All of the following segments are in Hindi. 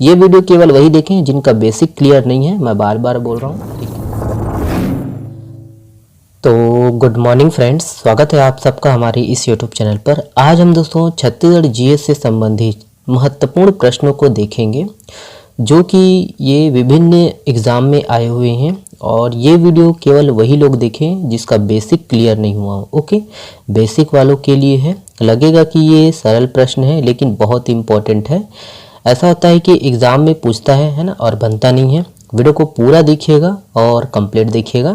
ये वीडियो केवल वही देखें जिनका बेसिक क्लियर नहीं है, मैं बार बार बोल रहा हूँ, ठीक है। तो गुड मॉर्निंग फ्रेंड्स, स्वागत है आप सबका हमारे इस यूट्यूब चैनल पर। आज हम दोस्तों छत्तीसगढ़ जीएस से संबंधित महत्वपूर्ण प्रश्नों को देखेंगे जो कि ये विभिन्न एग्ज़ाम में आए हुए हैं, और ये वीडियो केवल वही लोग देखें जिसका बेसिक क्लियर नहीं हुआ हो। ओके, बेसिक वालों के लिए है। लगेगा कि ये सरल प्रश्न है लेकिन बहुत इंपॉर्टेंट है। ऐसा होता है कि एग्ज़ाम में पूछता है ना, और बनता नहीं है। वीडियो को पूरा देखिएगा और कंप्लीट देखिएगा,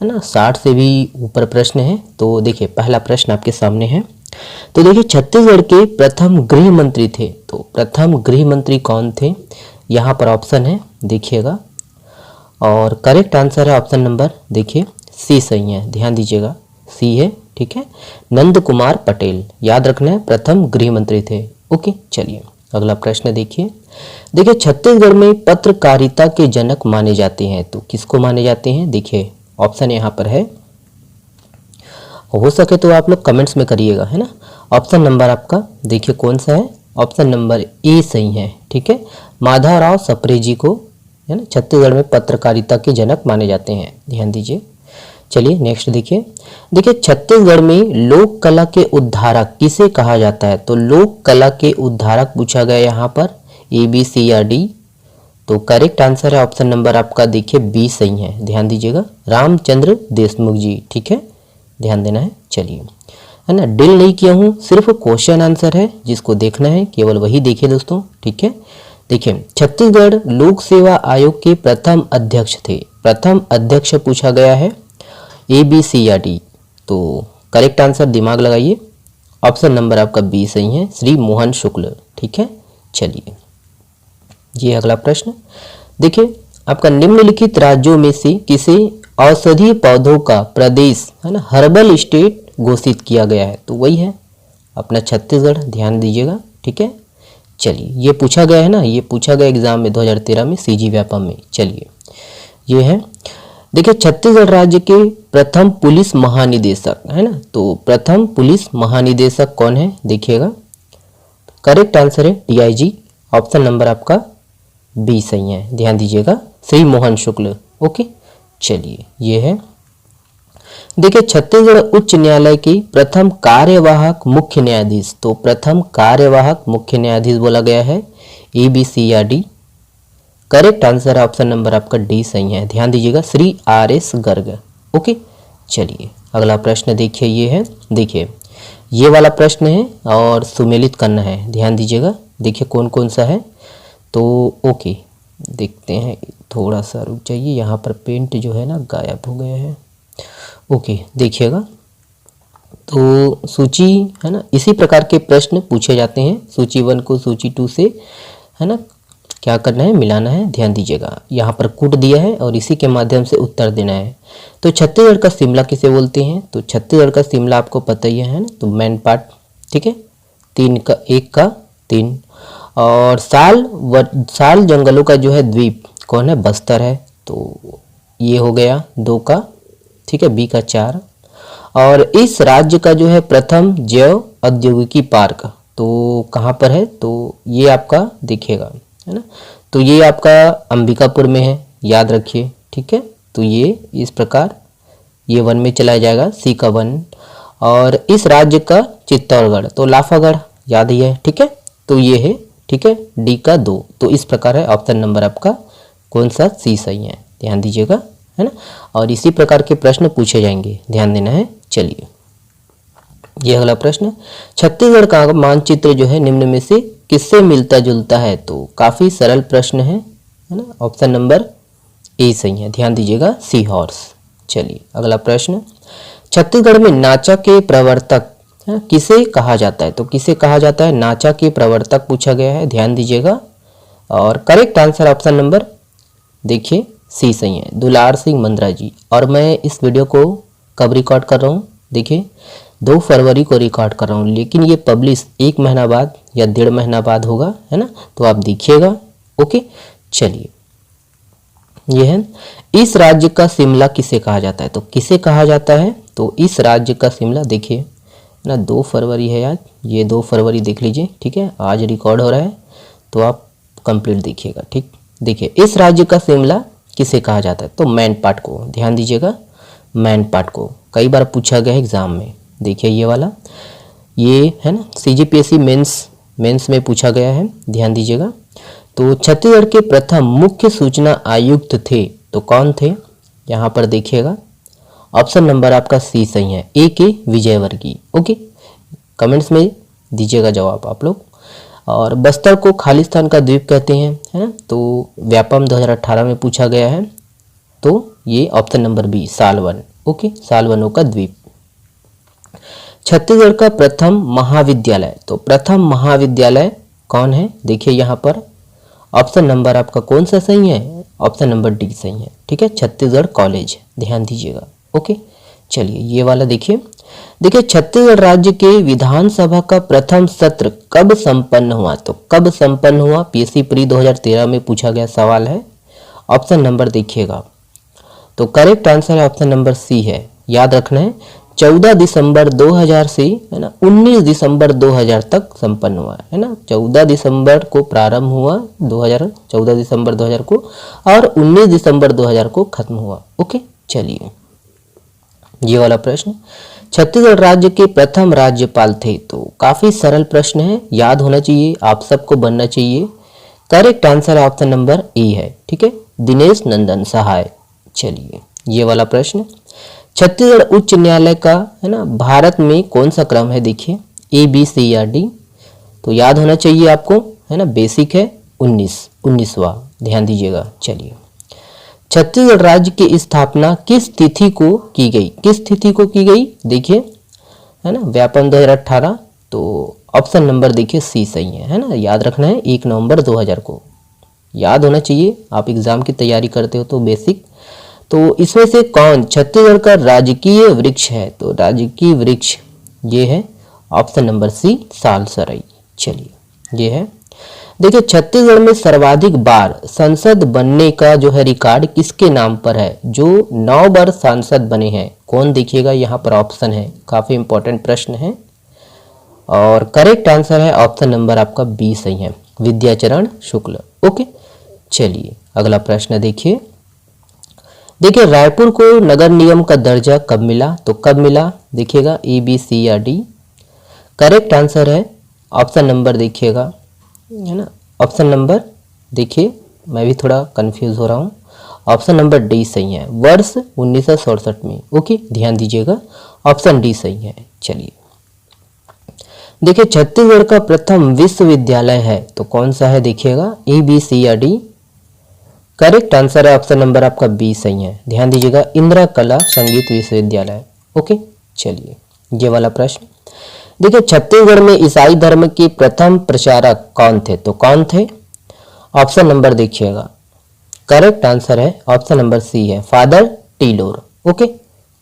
है ना। 60 से भी ऊपर प्रश्न है। तो देखिए, पहला प्रश्न आपके सामने है। तो देखिए, छत्तीसगढ़ के प्रथम गृह मंत्री थे। तो प्रथम गृह मंत्री कौन थे? यहाँ पर ऑप्शन है, देखिएगा, और करेक्ट आंसर है ऑप्शन नंबर देखिए सी सही है। ध्यान दीजिएगा, सी है, ठीक है। नंद कुमार पटेल, याद रखना है, प्रथम गृह मंत्री थे। ओके, चलिए अगला प्रश्न देखिए। देखिए, छत्तीसगढ़ में पत्रकारिता के जनक माने जाते हैं। तो किसको माने जाते हैं? देखिए ऑप्शन यहाँ पर है, हो सके तो आप लोग कमेंट्स में करिएगा, है ना। ऑप्शन नंबर आपका देखिए कौन सा है? ऑप्शन नंबर ए सही है, ठीक है। माधवराव सप्रे जी को, है ना, छत्तीसगढ़ में पत्रकारिता के जनक माने जाते हैं। ध्यान दीजिए। चलिए नेक्स्ट देखिए। देखिए, छत्तीसगढ़ में लोक कला के उद्धारक किसे कहा जाता है? तो लोक कला के उद्धारक पूछा गया यहाँ पर, ए बी सी या डी। तो करेक्ट आंसर है ऑप्शन नंबर आपका देखिए बी सही है। ध्यान दीजिएगा, रामचंद्र देशमुख जी, ठीक है, ध्यान देना है। चलिए, है ना, डील नहीं किया हूँ, सिर्फ क्वेश्चन आंसर है, जिसको देखना है केवल वही देखिए दोस्तों, ठीक है। देखिए, छत्तीसगढ़ लोक सेवा आयोग के प्रथम अध्यक्ष थे। प्रथम अध्यक्ष पूछा गया है, ए बी सी या डी। तो करेक्ट आंसर दिमाग लगाइए, ऑप्शन नंबर आपका बी सही है, श्री मोहन शुक्ल, ठीक है। चलिए ये अगला प्रश्न देखिए, आपका निम्नलिखित राज्यों में से किसे औषधीय पौधों का प्रदेश, है ना, हर्बल स्टेट घोषित किया गया है? तो वही है अपना छत्तीसगढ़। ध्यान दीजिएगा, ठीक है। चलिए, ये पूछा गया है ना, ये पूछा गया एग्जाम में 2013 में सीजी व्यापम में। चलिए ये है, देखिए, छत्तीसगढ़ राज्य के प्रथम पुलिस महानिदेशक, है ना, तो प्रथम पुलिस महानिदेशक कौन है? देखिएगा, करेक्ट आंसर है डीआईजी, ऑप्शन नंबर आपका बी सही है। ध्यान दीजिएगा, श्री मोहन शुक्ल। ओके, चलिए ये है। देखिए, छत्तीसगढ़ उच्च न्यायालय की प्रथम कार्यवाहक मुख्य न्यायाधीश। तो प्रथम कार्यवाहक मुख्य न्यायाधीश बोला गया है, ए बी सी या डी। करेक्ट आंसर है ऑप्शन नंबर आपका डी सही है। ध्यान दीजिएगा, Shri R S Garg. Okay, चलिए अगला प्रश्न देखिए, ये है। देखिए, ये वाला प्रश्न है और सुमेलित करना है। ध्यान दीजिएगा, देखिए कौन कौन सा है। तो ओके, देखते हैं, थोड़ा सा रुक जाइए, यहाँ पर पेंट जो है ना गायब हो गया है। ओके, देखिएगा, तो सूची, है ना, इसी प्रकार के प्रश्न पूछे जाते हैं। सूची 1 को सूची 2 से, है ना, क्या करना है? मिलाना है। ध्यान दीजिएगा, यहाँ पर कूट दिया है और इसी के माध्यम से उत्तर देना है। तो छत्तीसगढ़ का शिमला किसे बोलते हैं? तो छत्तीसगढ़ का शिमला आपको पता ही है ना, तो मेन पार्ट, ठीक है। 3 का 1 का 3, और साल जंगलों का जो है द्वीप कौन है? बस्तर है। तो ये हो गया 2 का, ठीक है, बी का 4। और इस राज्य का जो है प्रथम जैव औद्योगिकी पार्क तो कहाँ पर है? तो ये आपका देखिएगा, है ना, तो ये आपका अंबिकापुर में है, याद रखिए, ठीक है। तो ये इस प्रकार ये 1 में चला जाएगा, सी का 1। और इस राज्य का चित्तौड़गढ़, तो लाफागढ़, याद ही है, ठीक है। तो ये है, ठीक है, डी का 2। तो इस प्रकार है ऑप्शन नंबर आपका कौन सा? सी सही है। ध्यान दीजिएगा, है ना, और इसी प्रकार के प्रश्न पूछे जाएंगे, ध्यान देना है। चलिए ये अगला प्रश्न, छत्तीसगढ़ का मानचित्र जो है निम्न में से किससे मिलता जुलता है? तो काफी सरल प्रश्न है ना, ऑप्शन नंबर ए सही है। ध्यान दीजिएगा, सी हॉर्स। चलिए अगला प्रश्न, छत्तीसगढ़ में नाचा के प्रवर्तक किसे कहा जाता है? तो किसे कहा जाता है? नाचा के प्रवर्तक पूछा गया है। ध्यान दीजिएगा, और करेक्ट आंसर ऑप्शन नंबर देखिए सी सही है, दुलार सिंह मंद्रा जी। और मैं इस वीडियो को कब रिकॉर्ड कर रहा हूँ? देखिए 2 फरवरी को रिकॉर्ड कर रहा हूँ, लेकिन ये पब्लिश 1 महीना बाद या 1.5 महीना बाद होगा, है ना, तो आप देखिएगा। ओके, चलिए ये है, इस राज्य का शिमला किसे कहा जाता है? तो किसे कहा जाता है? तो इस राज्य का शिमला देखिए ना, 2 फरवरी है आज, ये 2 फरवरी देख लीजिए, ठीक है, आज रिकॉर्ड हो रहा है, तो आप कंप्लीट देखिएगा। ठीक, देखिए इस राज्य का शिमला किसे कहा जाता है, तो मेन पार्ट को, ध्यान दीजिएगा मेन पार्ट को, कई बार पूछा गया एग्जाम में। देखिए ये वाला, ये है ना CGPSC मेंस में पूछा गया है, ध्यान दीजिएगा। तो छत्तीसगढ़ के प्रथम मुख्य सूचना आयुक्त थे, तो कौन थे, यहाँ पर देखिएगा ऑप्शन नंबर आपका सी सही है, A.K. विजयवर्गीय। ओके, कमेंट्स में दीजिएगा जवाब आप लोग। और बस्तर को खालिस्तान का द्वीप कहते हैं, है ना, तो व्यापम 2018 में पूछा गया है, तो ये option number B Salwan. Okay, सालवनों का द्वीप। छत्तीसगढ़ का प्रथम महाविद्यालय, तो प्रथम महाविद्यालय कौन है, देखिए यहाँ पर ऑप्शन नंबर आपका कौन सा सही है, ऑप्शन नंबर डी सही है। ठीक है, छत्तीसगढ़ कॉलेज, ध्यान दीजिएगा। ओके, चलिए ये वाला देखिए। देखिए छत्तीसगढ़ राज्य के विधानसभा का प्रथम सत्र कब संपन्न हुआ, तो कब संपन्न हुआ, PSC प्री 2013 में पूछा गया सवाल है। ऑप्शन नंबर देखिएगा, तो करेक्ट आंसर है ऑप्शन नंबर सी है। याद रखना है 14 दिसंबर 2000 से, है ना, 19 दिसंबर 2000 तक संपन्न हुआ है ना। 14 दिसंबर को प्रारंभ हुआ 14 दिसंबर 2000 को, और 19 दिसंबर 2000 को खत्म हुआ। ओके, चलिए ये वाला प्रश्न, छत्तीसगढ़ राज्य के प्रथम राज्यपाल थे, तो काफी सरल प्रश्न है, याद होना चाहिए, आप सबको बनना चाहिए। Correct answer option number A है। ठीक है, दिनेश नंदन सहाय। चलिए ये वाला प्रश्न, छत्तीसगढ़ उच्च न्यायालय का, है ना, भारत में कौन सा क्रम है, देखिए A, B, C या D, तो याद होना चाहिए आपको, है ना, बेसिक है 19वां, ध्यान दीजिएगा। चलिए छत्तीसगढ़ राज्य की स्थापना किस तिथि को की गई, किस तिथि को की गई, देखिए, है ना, व्यापम 2018, तो ऑप्शन नंबर देखिए सी सही है ना। याद रखना है 1 नवंबर 2000 को, याद होना चाहिए, आप एग्जाम की तैयारी करते हो तो बेसिक। तो इसमें से कौन छत्तीसगढ़ का राजकीय वृक्ष है, तो राजकीय वृक्ष ये है ऑप्शन नंबर सी साल सरई। चलिए ये है, देखिए छत्तीसगढ़ में सर्वाधिक बार सांसद बनने का जो है रिकॉर्ड किसके नाम पर है, जो 9 बार सांसद बने हैं, कौन, देखिएगा यहाँ पर ऑप्शन है, काफी इंपॉर्टेंट प्रश्न है, और करेक्ट आंसर है ऑप्शन नंबर आपका बी सही है, विद्याचरण शुक्ल। ओके, चलिए अगला प्रश्न देखिए। देखिए रायपुर को नगर निगम का दर्जा कब मिला, तो कब मिला, देखिएगा A, B, C या D। करेक्ट आंसर है ऑप्शन नंबर देखिएगा, है ना, ऑप्शन नंबर देखिए, मैं भी थोड़ा कंफ्यूज हो रहा हूँ, ऑप्शन नंबर डी सही है, वर्ष 1967 में। ओके, ध्यान दीजिएगा, ऑप्शन डी सही है। चलिए देखिए छत्तीसगढ़ का प्रथम विश्वविद्यालय है, तो कौन सा है, देखिएगा A, B, C या D। करेक्ट आंसर है ऑप्शन नंबर आपका बी सही है, ध्यान दीजिएगा, इंदिरा कला संगीत विश्वविद्यालय। ओके, चलिए ये वाला प्रश्न, देखिए छत्तीसगढ़ में ईसाई धर्म के प्रथम प्रचारक कौन थे, तो कौन थे, ऑप्शन नंबर देखिएगा, करेक्ट आंसर है ऑप्शन नंबर सी है, फादर टीलोर। ओके,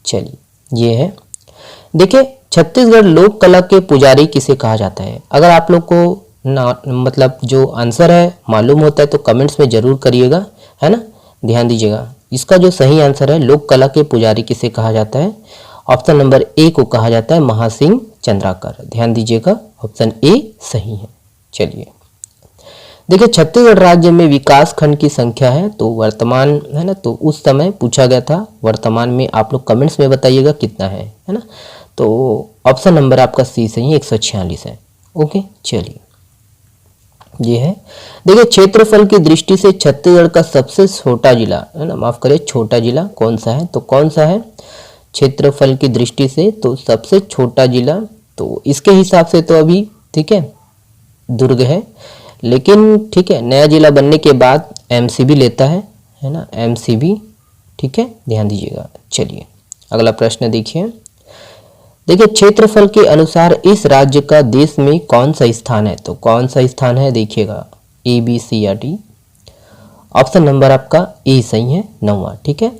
चलिए ये है, देखिए छत्तीसगढ़ लोक कला के पुजारी किसे कहा जाता है। अगर आप लोग को ना मतलब जो आंसर है मालूम होता है तो कमेंट्स में जरूर करिएगा, है ना, ध्यान दीजिएगा। इसका जो सही आंसर है लोक कला के पुजारी किसे कहा जाता है, ऑप्शन नंबर ए को कहा जाता है महासिंह चंद्राकर। ध्यान दीजिएगा, ऑप्शन ए सही है। चलिए देखिए छत्तीसगढ़ राज्य में विकास खंड की संख्या है, तो वर्तमान, है ना, तो उस समय पूछा गया था, वर्तमान में आप लोग कमेंट्स में बताइएगा कितना है ना, तो ऑप्शन नंबर आपका सी सही है, 146 है। ओके, चलिए ये है, देखिए क्षेत्रफल की दृष्टि से छत्तीसगढ़ का सबसे छोटा जिला, है ना, माफ करें छोटा जिला कौन सा है, तो कौन सा है क्षेत्रफल की दृष्टि से, तो सबसे छोटा जिला, तो इसके हिसाब से तो अभी ठीक है दुर्ग है, लेकिन ठीक है नया जिला बनने के बाद MCB लेता है ना, MCB, ठीक है, ध्यान दीजिएगा। चलिए अगला प्रश्न देखिए, देखिए क्षेत्रफल के अनुसार इस राज्य का देश में कौन सा स्थान है, तो कौन सा स्थान है, देखिएगा A, B, C या D। ऑप्शन नंबर आपका ए सही है, 9वां। ठीक है,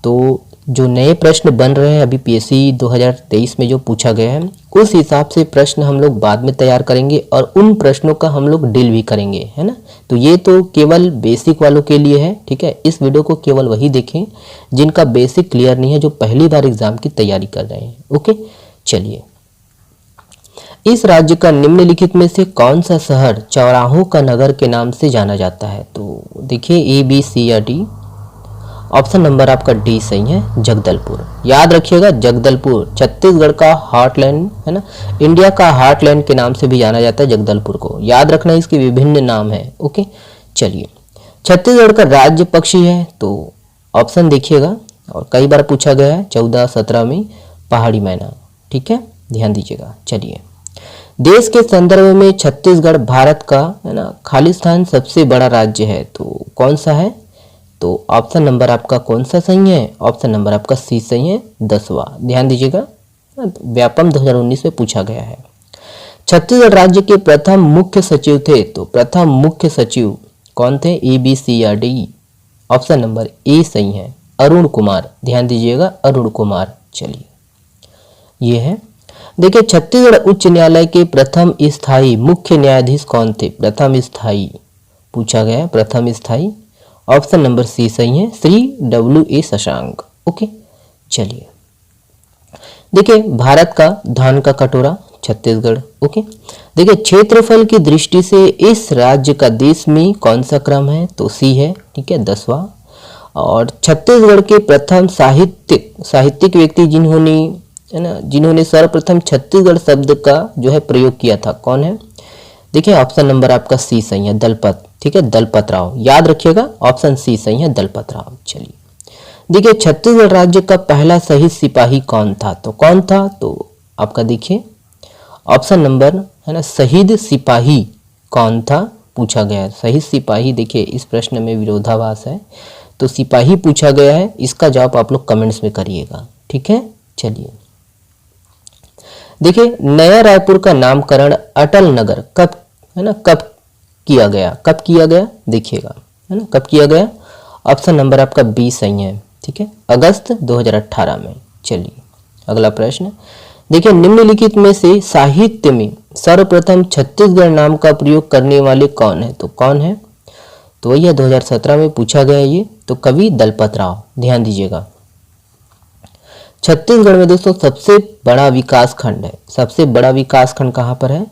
तो जो नए प्रश्न बन रहे हैं अभी PSC 2023 में जो पूछा गया है, उस हिसाब से प्रश्न हम लोग बाद में तैयार करेंगे और उन प्रश्नों का हम लोग डील भी करेंगे, है ना। तो ये तो केवल बेसिक वालों के लिए है, ठीक है। इस वीडियो को केवल वही देखें जिनका बेसिक क्लियर नहीं है, जो पहली बार एग्जाम की तैयारी कर रहे हैं। ओके, चलिए इस राज्य का निम्नलिखित में से कौन सा शहर चौराहों का नगर के नाम से जाना जाता है? तो देखिए ए, बी, सी या डी। ऑप्शन नंबर आपका डी सही है, जगदलपुर। याद रखिएगा, जगदलपुर छत्तीसगढ़ का हार्टलैंड है ना, इंडिया का हार्टलैंड के नाम से भी जाना जाता है जगदलपुर को। याद रखना, इसके विभिन्न नाम है। ओके, चलिए। छत्तीसगढ़ का राज्य पक्षी है, तो ऑप्शन देखिएगा, और कई बार पूछा गया है 14-17 में पहाड़ी मैना। ठीक है, ध्यान दीजिएगा। चलिए, देश के संदर्भ में छत्तीसगढ़ भारत का है ना खालिस्तान सबसे बड़ा राज्य है, तो कौन सा है? तो ऑप्शन नंबर आपका कौन सा सही है? ऑप्शन नंबर आपका सी सही है, 10वां। ध्यान दीजिएगा, व्यापम 2019 में पूछा गया है। छत्तीसगढ़ राज्य के प्रथम मुख्य सचिव थे, तो प्रथम मुख्य सचिव कौन थे? ए, बी, सी या डी? ऑप्शन नंबर ए सही है, अरुण कुमार। ध्यान दीजिएगा, अरुण कुमार। चलिए, ये है। देखिए, छत्तीसगढ़ उच्च न्यायालय के प्रथम स्थायी मुख्य न्यायाधीश कौन थे? प्रथम स्थायी पूछा गया है, प्रथम स्थायी। ऑप्शन नंबर सी सही है, श्री W.A. शशांक। ओके, चलिए। देखिए, भारत का धान का कटोरा छत्तीसगढ़। ओके, देखिए, क्षेत्रफल की दृष्टि से इस राज्य का देश में कौन सा क्रम है? तो सी है। ठीक है, 10वां। और छत्तीसगढ़ के प्रथम साहित्यिक व्यक्ति जिन्होंने सर्वप्रथम छत्तीसगढ़ शब्द का जो है प्रयोग किया था, कौन है? देखिए, ऑप्शन नंबर आपका सी सही है, दलपत। ठीक है, दलपत राव। याद रखिएगा, ऑप्शन सी सही है, दलपत राव। चलिए, देखिए, छत्तीसगढ़ राज्य का पहला शहीद सिपाही कौन था? तो कौन था? तो आपका देखिए ऑप्शन नंबर है ना, शहीद सिपाही कौन था पूछा गया है। शहीद सिपाही, देखिए इस प्रश्न में विरोधाभास है, तो सिपाही पूछा गया है। इसका जवाब आप लोग कमेंट्स में करिएगा। ठीक है, चलिए। देखिए, नया रायपुर का नामकरण अटल नगर कब है ना, कब किया गया? कब किया गया देखिएगा, है ना, कब किया गया? ऑप्शन नंबर आपका बी सही है। ठीक है, अगस्त 2018 में। चलिए, अगला प्रश्न। देखिए, निम्नलिखित में से साहित्य में सर्वप्रथम छत्तीसगढ़ नाम का प्रयोग करने वाले कौन है? तो कौन है? तो वही है, 2017 में पूछा गया ये, तो कवि दलपत राव। ध्यान दीजिएगा, छत्तीसगढ़ में दोस्तों सबसे बड़ा विकास खंड है। सबसे बड़ा विकास खंड कहाँ पर है?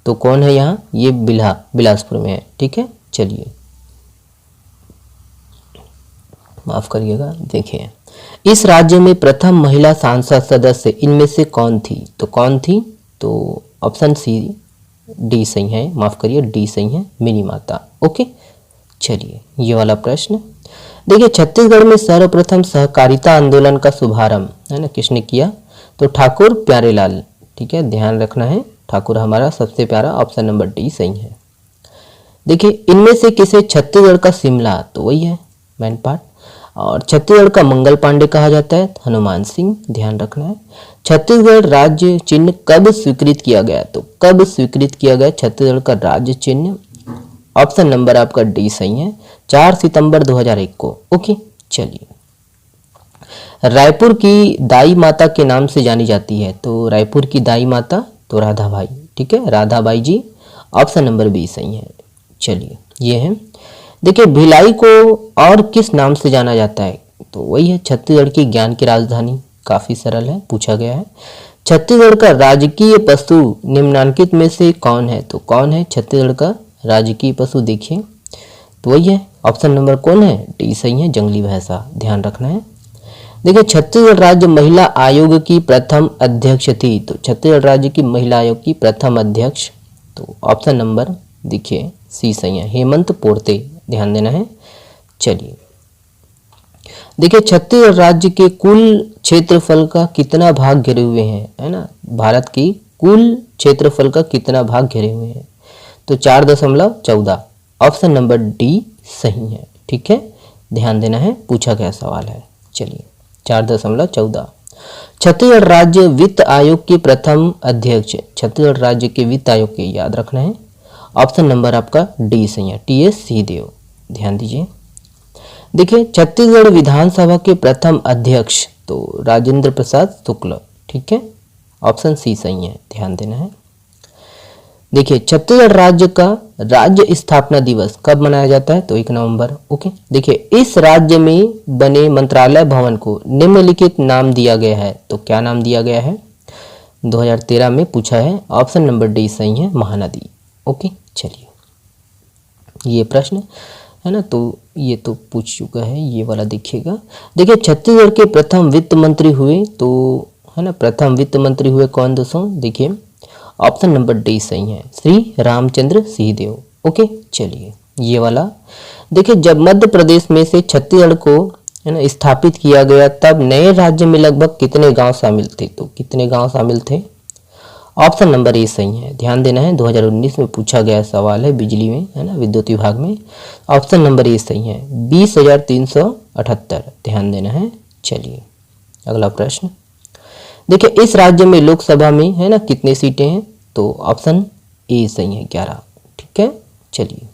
तो कौन है यहाँ? ये बिलासपुर में है। ठीक है, चलिए, माफ करिएगा। देखिए, इस राज्य में प्रथम महिला सांसद सदस्य इनमें से कौन थी? तो कौन थी? तो ऑप्शन सी डी सही है, माफ करिए, डी सही है, मिनी माता। ओके, चलिए, ये वाला प्रश्न। देखिए, छत्तीसगढ़ में सर्वप्रथम सहकारिता आंदोलन का शुभारंभ है ना किसने किया? तो ठाकुर प्यारेलाल। ठीक है, ध्यान रखना है, ठाकुर हमारा सबसे प्यारा। ऑप्शन नंबर डी सही है। देखिए, इनमें से किसे छत्तीसगढ़ का शिमला? तो वही है मैन पार्ट। और छत्तीसगढ़ का मंगल पांडे कहा जाता है, हनुमान सिंह। ध्यान रखना है। छत्तीसगढ़ राज्य चिन्ह कब स्वीकृत किया गया? तो कब स्वीकृत किया गया छत्तीसगढ़ का राज्य चिन्ह? ऑप्शन नंबर आपका डी सही है, 4 सितंबर 2001 को। ओके, चलिए। रायपुर की दाई माता के नाम से जानी जाती है, तो रायपुर की दाई माता तो राधाबाई। ठीक है, राधाबाई जी। ऑप्शन नंबर बी सही है। चलिए, ये है। देखिए, भिलाई को और किस नाम से जाना जाता है? तो वही है, छत्तीसगढ़ की ज्ञान की राजधानी। काफी सरल है, पूछा गया है। छत्तीसगढ़ का राजकीय पशु निम्नलिखित में से कौन है? तो कौन है छत्तीसगढ़ का राजकीय पशु? देखिए, तो वही है, ऑप्शन नंबर कौन है? डी सही है, जंगली भैंसा। ध्यान रखना है। देखिए, छत्तीसगढ़ राज्य महिला आयोग की प्रथम अध्यक्ष थी, तो छत्तीसगढ़ राज्य की महिला आयोग की प्रथम अध्यक्ष, तो ऑप्शन नंबर देखिए सी सही है, हेमंत पोर्ते। ध्यान देना है। चलिए, देखिए, छत्तीसगढ़ राज्य के कुल क्षेत्रफल का कितना भाग घिरे हुए हैं, है ना? भारत की कुल क्षेत्रफल का कितना भाग घिरे हुए हैं? तो 4.14। ऑप्शन नंबर डी सही है। ठीक है, ध्यान देना है, पूछा गया सवाल है। चलिए, 4.14। छत्तीसगढ़ राज्य वित्त आयोग के प्रथम अध्यक्ष, छत्तीसगढ़ राज्य के वित्त आयोग के, याद रखना है। ऑप्शन नंबर आपका डी सही है, TS सिंहदेव। ध्यान दीजिए। देखिए, छत्तीसगढ़ विधानसभा के प्रथम अध्यक्ष तो राजेंद्र प्रसाद शुक्ल। ठीक है, ऑप्शन सी सही है, ध्यान देना है। देखिए, छत्तीसगढ़ राज्य का राज्य स्थापना दिवस कब मनाया जाता है? तो 1 नवंबर। ओके, देखिए, इस राज्य में बने मंत्रालय भवन को निम्नलिखित नाम दिया गया है, तो क्या नाम दिया गया है? 2013 में पूछा है। ऑप्शन नंबर डी सही है, महानदी। ओके, चलिए ये प्रश्न है ना, तो ये तो पूछ चुका है, ये वाला देखिएगा। देखिए छत्तीसगढ़ के प्रथम वित्त मंत्री हुए तो है ना, प्रथम वित्त मंत्री हुए कौन दोस्तों? देखिए ऑप्शन नंबर डी सही है, श्री रामचंद्र सिंहदेव। ओके, चलिए ये वाला देखिए, जब मध्य प्रदेश में से छत्तीसगढ़ को है ना स्थापित किया गया, तब नए राज्य में लगभग कितने गांव शामिल थे? तो कितने गांव शामिल थे? ऑप्शन नंबर ए सही है, ध्यान देना है, 2019 में पूछा गया सवाल है, बिजली में है ना, विद्युत विभाग में। ऑप्शन नंबर ए सही है, 20,378, ध्यान देना है। चलिए अगला प्रश्न देखिए, इस राज्य में लोकसभा में है ना कितने सीटें हैं? तो ऑप्शन ए सही है, 11। ठीक है, चलिए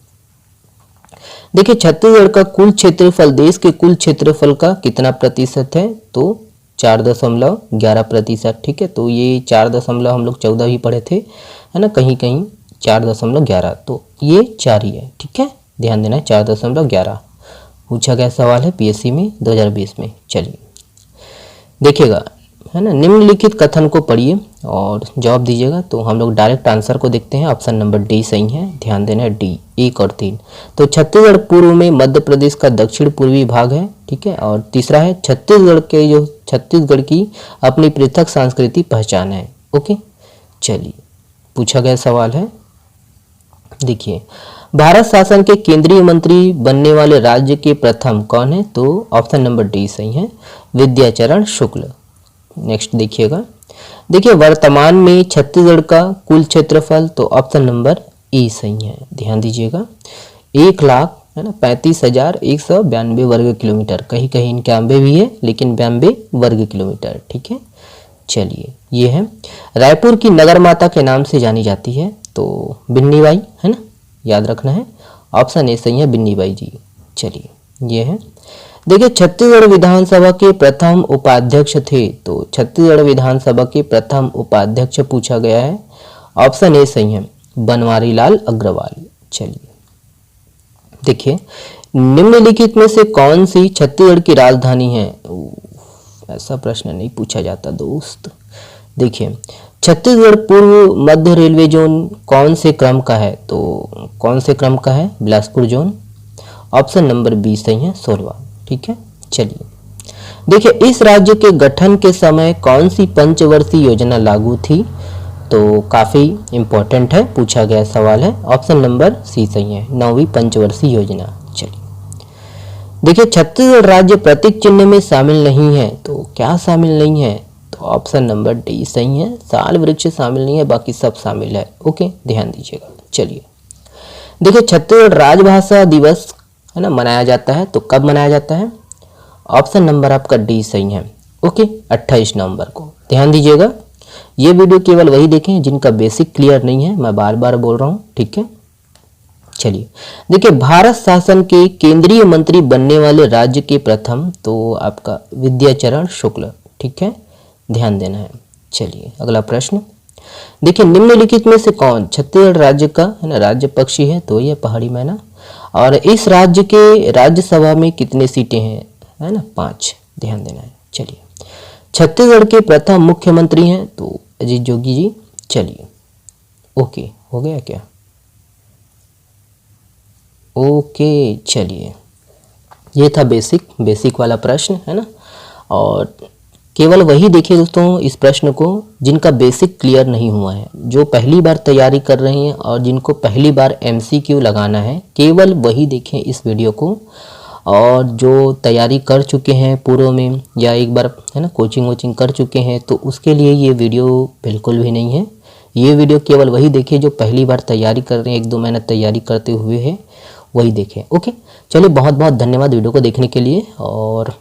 देखिए, छत्तीसगढ़ का कुल क्षेत्रफल देश के कुल क्षेत्रफल का कितना प्रतिशत है? तो 4.11%। ठीक है, तो ये 4 हम लोग 14 भी पढ़े थे है ना, कहीं कहीं 4.11, तो ये 4 ही है। ठीक है, ध्यान देना है, 4.11 पूछा गया सवाल है पीएससी में 2020 में। चलिए देखिएगा है ना, निम्नलिखित कथन को पढ़िए और जवाब दीजिएगा। तो हम लोग डायरेक्ट आंसर को देखते हैं। ऑप्शन नंबर डी सही है, ध्यान देना है, डी 1 और 3। तो छत्तीसगढ़ पूर्व में मध्य प्रदेश का दक्षिण पूर्वी भाग है। ठीक है, और तीसरा है छत्तीसगढ़ की अपनी पृथक सांस्कृतिक पहचान है। ओके, चलिए पूछा गया सवाल है, देखिए भारत शासन के केंद्रीय मंत्री बनने वाले राज्य के प्रथम कौन है? तो ऑप्शन नंबर डी सही है, विद्याचरण शुक्ल। नेक्स्ट देखिएगा, देखिए वर्तमान में छत्तीसगढ़ का कुल क्षेत्रफल, तो ऑप्शन नंबर ए सही है, ध्यान दीजिएगा, 1,00,000 है ना 35,192 वर्ग किलोमीटर, कहीं कहीं 91 भी है लेकिन 92 वर्ग किलोमीटर। ठीक है, चलिए ये है। रायपुर की नगर माता के नाम से जानी जाती है, तो बिन्नी बाई है ना, याद रखना है, ऑप्शन ए सही है, बिन्नी बाई जी। चलिए ये है। देखिए छत्तीसगढ़ विधानसभा के प्रथम उपाध्यक्ष थे, तो छत्तीसगढ़ विधानसभा के प्रथम उपाध्यक्ष पूछा गया है। ऑप्शन ए सही है, बनवारी लाल अग्रवाल। चलिए देखिए, निम्नलिखित में से कौन सी छत्तीसगढ़ की राजधानी है? ऐसा प्रश्न नहीं पूछा जाता दोस्त। देखिए छत्तीसगढ़ पूर्व मध्य रेलवे जोन कौन से क्रम का है? तो कौन से क्रम का है? Bilaspur zone. Option number B सही है, 16। ठीक है, चलिए देखिए, इस राज्य के गठन के समय कौन सी पंचवर्षीय योजना लागू थी? तो काफ़ी इंपॉर्टेंट है, पूछा गया सवाल है। ऑप्शन नंबर सी सही है, 9वीं पंचवर्षीय योजना। चलिए देखिए, छत्तीसगढ़ राज्य प्रतीक चिन्ह में शामिल नहीं है, तो क्या शामिल नहीं है? तो ऑप्शन नंबर डी सही है, साल वृक्ष शामिल नहीं है, बाकी सब शामिल है। ओके, ध्यान दीजिएगा। चलिए देखिए, छत्तीसगढ़ राजभाषा दिवस है ना मनाया जाता है, तो कब मनाया जाता है? ऑप्शन नंबर आपका डी सही है। ओके, 28 नवंबर को। ध्यान दीजिएगा, ये वीडियो केवल वही देखें जिनका बेसिक क्लियर नहीं है, मैं बार बार बोल रहा हूँ। ठीक है, चलिए देखिए, भारत शासन के केंद्रीय मंत्री बनने वाले राज्य के प्रथम, तो आपका विद्याचरण शुक्ल। ठीक है, ध्यान देना है। चलिए अगला प्रश्न देखिए, निम्नलिखित में से कौन छत्तीसगढ़ राज्य का है ना राज्य पक्षी है? तो ये पहाड़ी मैना। और इस राज्य के राज्यसभा में कितने सीटें हैं? है ना 5, ध्यान देना है। चलिए छत्तीसगढ़ के प्रथम मुख्यमंत्री हैं, तो अजीत जोगी जी। चलिए ओके, हो गया क्या? ओके, चलिए ये था बेसिक वाला प्रश्न है ना, और केवल वही देखिए दोस्तों इस प्रश्न को जिनका बेसिक क्लियर नहीं हुआ है, जो पहली बार तैयारी कर रहे हैं और जिनको पहली बार एमसीक्यू लगाना है, केवल वही देखें इस वीडियो को। और जो तैयारी कर चुके हैं पूर्व में या एक बार है ना कोचिंग कर चुके हैं, तो उसके लिए ये वीडियो बिल्कुल भी नहीं है। ये वीडियो केवल वही देखिए जो पहली बार तैयारी कर रहे हैं, 1-2 महीना तैयारी करते हुए है, वही देखें। ओके, चलिए बहुत बहुत धन्यवाद वीडियो को देखने के लिए। और